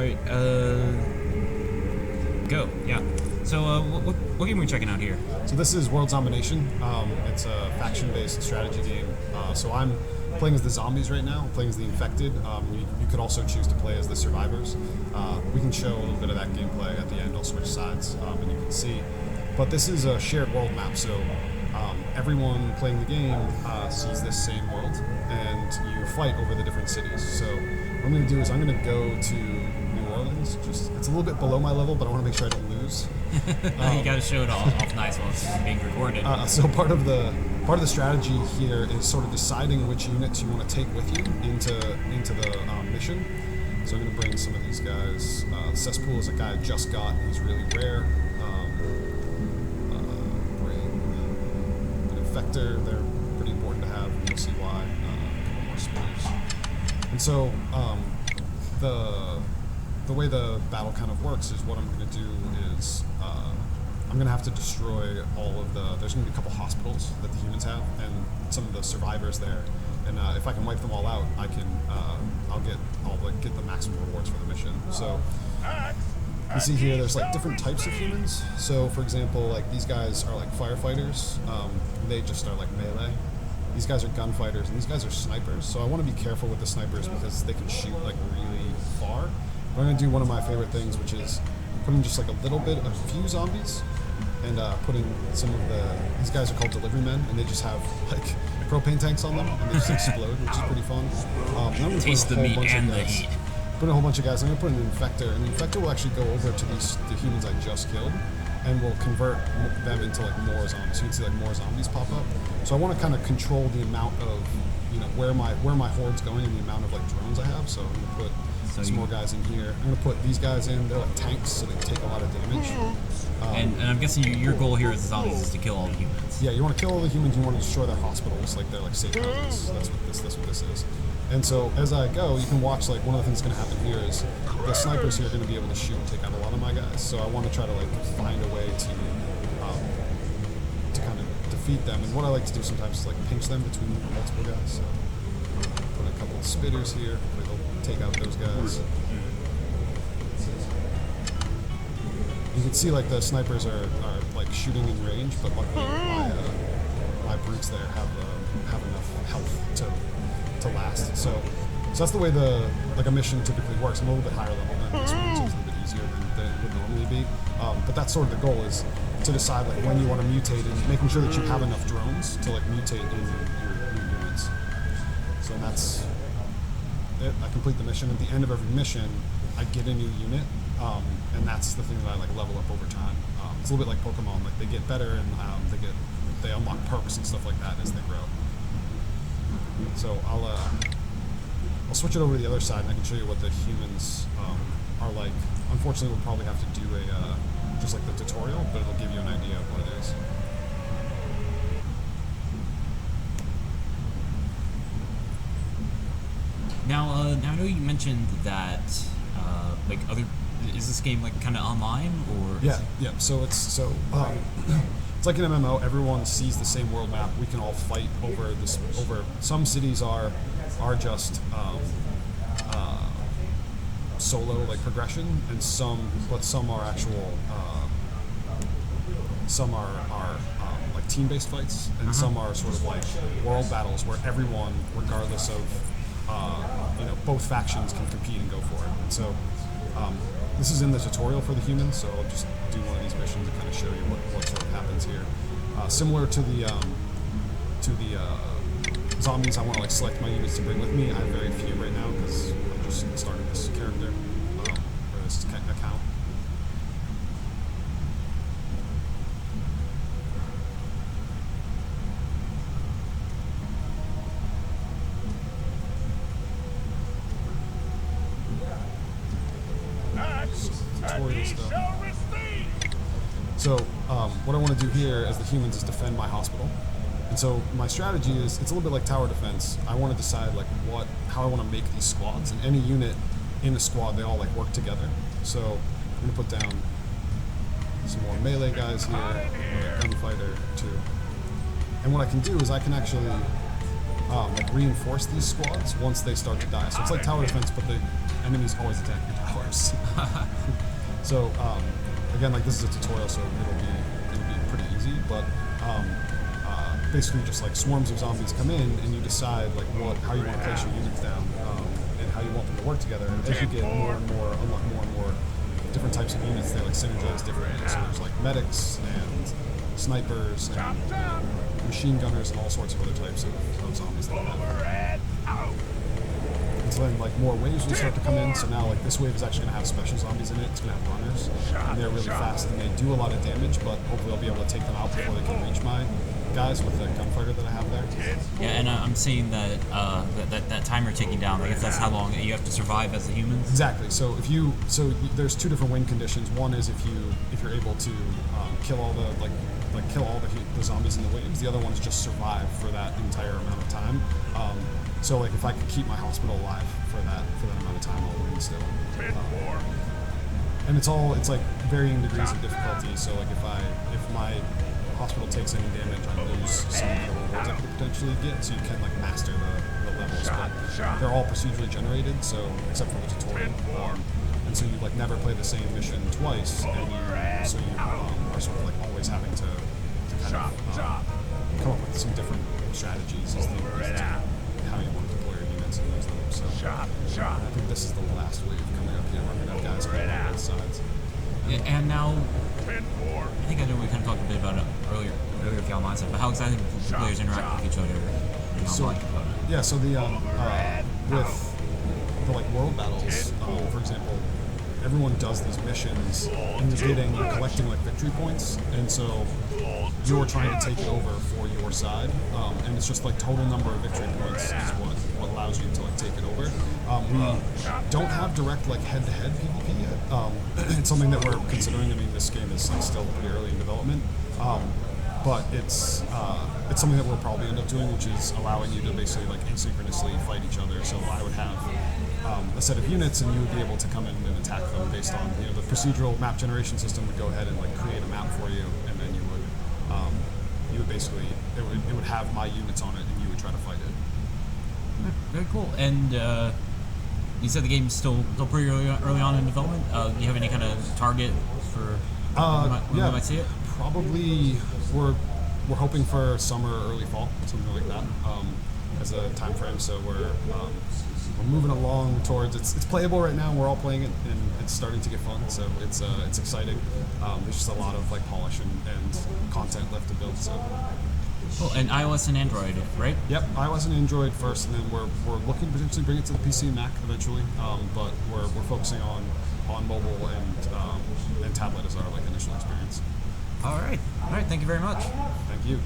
Alright, go, yeah. So, what game are we checking out here? So this is World Zombination. It's a faction-based strategy game. So I'm playing as the zombies right now, playing as the infected. You could also choose to play as the survivors. We can show a little bit of that gameplay at the end. I'll switch sides, and you can see. But this is a shared world map, so everyone playing the game sees this same world, and you fight over the different cities. So what I'm going to do is I'm going to go to New Orleans. It's a little bit below my level, but I want to make sure I don't lose. You got to show it off nice while it's being recorded. So part of the strategy here is sort of deciding which units you want to take with you into the mission. So I'm going to bring some of these guys. Cesspool is a guy I just got. He's really rare. Bring an Infector. They're pretty important to have. You'll see why. A couple more spears. And so the way the battle kind of works is what I'm going to do is I'm going to have to destroy all of there's going to be a couple hospitals that the humans have and some of the survivors there. And if I can wipe them all out, I'll get the maximum rewards for the mission. So you see here, there's like different types of humans. So for example, like these guys are like firefighters. They just are like melee. These guys are gunfighters, and these guys are snipers. So I want to be careful with the snipers because they can shoot like really far. But I'm going to do one of my favorite things, which is put in just like a few zombies, and put in some of these guys are called delivery men, and they just have like propane tanks on them, and they just explode, which is pretty fun. I'm going to taste the meat and the heat. Put in a whole bunch of guys. I'm going to put in an Infector, and the Infector will actually go over to the humans I just killed, and will convert them into like more zombies. So you can see like more zombies pop up. So I want to kind of control the amount of, where my horde's going and the amount of like drones I have. So I'm going to put some more guys in here. I'm going to put these guys in. They're like tanks, so they take a lot of damage. And I'm guessing your goal here as the zombies is to kill all the humans. Yeah, you want to kill all the humans. You want to destroy their hospitals, like they're like safe houses. That's what this is. And so as I go, you can watch like one of the things that's going to happen here is the snipers here are going to be able to shoot and take out a lot of my guys. So I want to try to like find a way to kind of defeat them. And what I like to do sometimes is like pinch them between multiple guys. So put a couple of spitters here. They'll take out those guys. You can see like the snipers are like shooting in range, but luckily my brutes there have enough health to last. So that's the way a mission typically works. I'm a little bit higher level than this one, so it's a little bit easier than it would normally be. But that's sort of the goal, is to decide like when you want to mutate and making sure that you have enough drones to like mutate in your units. So that's it. I complete the mission. At the end of every mission, I get a new unit, and that's the thing that I like level up over time. It's a little bit like Pokemon. Like they get better and they unlock perks and stuff like that as they grow. So I'll switch it over to the other side, and I can show you what the humans are like. Unfortunately, we'll probably have to do just like the tutorial, but it'll give you an idea of what it is. Now, I know you mentioned that is this game like kind of online or? Yeah. So it's like an MMO. Everyone sees the same world map. We can all fight over this. Some cities are just solo like progression, and some are actual. Some are like team-based fights, and some are sort of like world battles where everyone, regardless of both factions, can compete and go for it. And so this is in the tutorial for the humans, so I'll just do one of these missions to kind of show you what sort of happens here. Similar to the zombies, I want to like select my units to bring with me. I have very few right now because I'm just starting this character or this account. Tutorial stuff. So what I want to do here as the humans is defend my hospital. And so my strategy is, it's a little bit like tower defense. I want to decide like how I want to make these squads, and any unit in a squad, they all like work together. So I'm going to put down some more melee guys here, a gunfighter too. And what I can do is I can actually like reinforce these squads once they start to die. So it's like tower defense, but the enemies always attack your towers. So again, like this is a tutorial, so it'll be pretty easy. But basically, just like swarms of zombies come in, and you decide like how you want to place your units down, and how you want them to work together. And as you get more and more, unlock more and more different types of units, they like synergize differently. So there's like medics and snipers and machine gunners and all sorts of other types of zombies that you have. And so then like more waves will start to come in. So now like this wave is actually going to have special zombies in it. It's going to have runners, and they're really fast and they do a lot of damage. But hopefully I'll be able to take them out before they can reach my guys with the gunfighter that I have there. Yeah, and I'm seeing that that timer ticking down. I guess that's how long you have to survive as a human. Exactly. So there's two different win conditions. One is if you're able to kill all the kill all the zombies in the waves. The other one is just survive for that entire amount of time. So like if I could keep my hospital alive for that amount of time, I'll win still. And it's like varying degrees of difficulty. So like if my hospital takes any damage, I lose some of the rewards I could potentially get. So you can like master the levels, but they're all procedurally generated. So except for the tutorial, and so you like never play the same mission twice, and you are sort of like always having to kind of come up with some different strategies as to how you want to deploy your units and use them. So I think this is the last wave coming up here. We're gonna have guys coming on both sides. Yeah, and now, I think I know we kind of talked a bit about it earlier with the online stuff, but how exactly the players interact with each other in online component? Yeah, so the with the like world battles, for example, everyone does these missions, and you're collecting like victory points, and so you're trying to take it over for your side, and it's just like total number of victory points is what allows you to like take it over. We don't have direct like head-to-head PvP yet. It's something that we're considering. I mean, this game is like still pretty early in development, but it's something that we'll probably end up doing, which is allowing you to basically like asynchronously fight each other. So I would have a set of units, and you would be able to come in and attack them based on the procedural map generation system would go ahead and like create a map for you, and then you would basically it would have my units on it, and you would try to fight it. Very cool. And you said the game's still pretty early on in development. Do you have any kind of target for when we might see it? Probably we're hoping for summer or early fall, something like that, as a time frame. So we're moving along towards it's playable right now. We're all playing it, and it's starting to get fun. So it's exciting. There's just a lot of like polish and content left to build. So. Cool. And iOS and Android, right? Yep, iOS and Android first, and then we're looking to potentially bring it to the PC and Mac eventually. But we're focusing on mobile and tablet as our like initial experience. All right. Thank you very much. Thank you.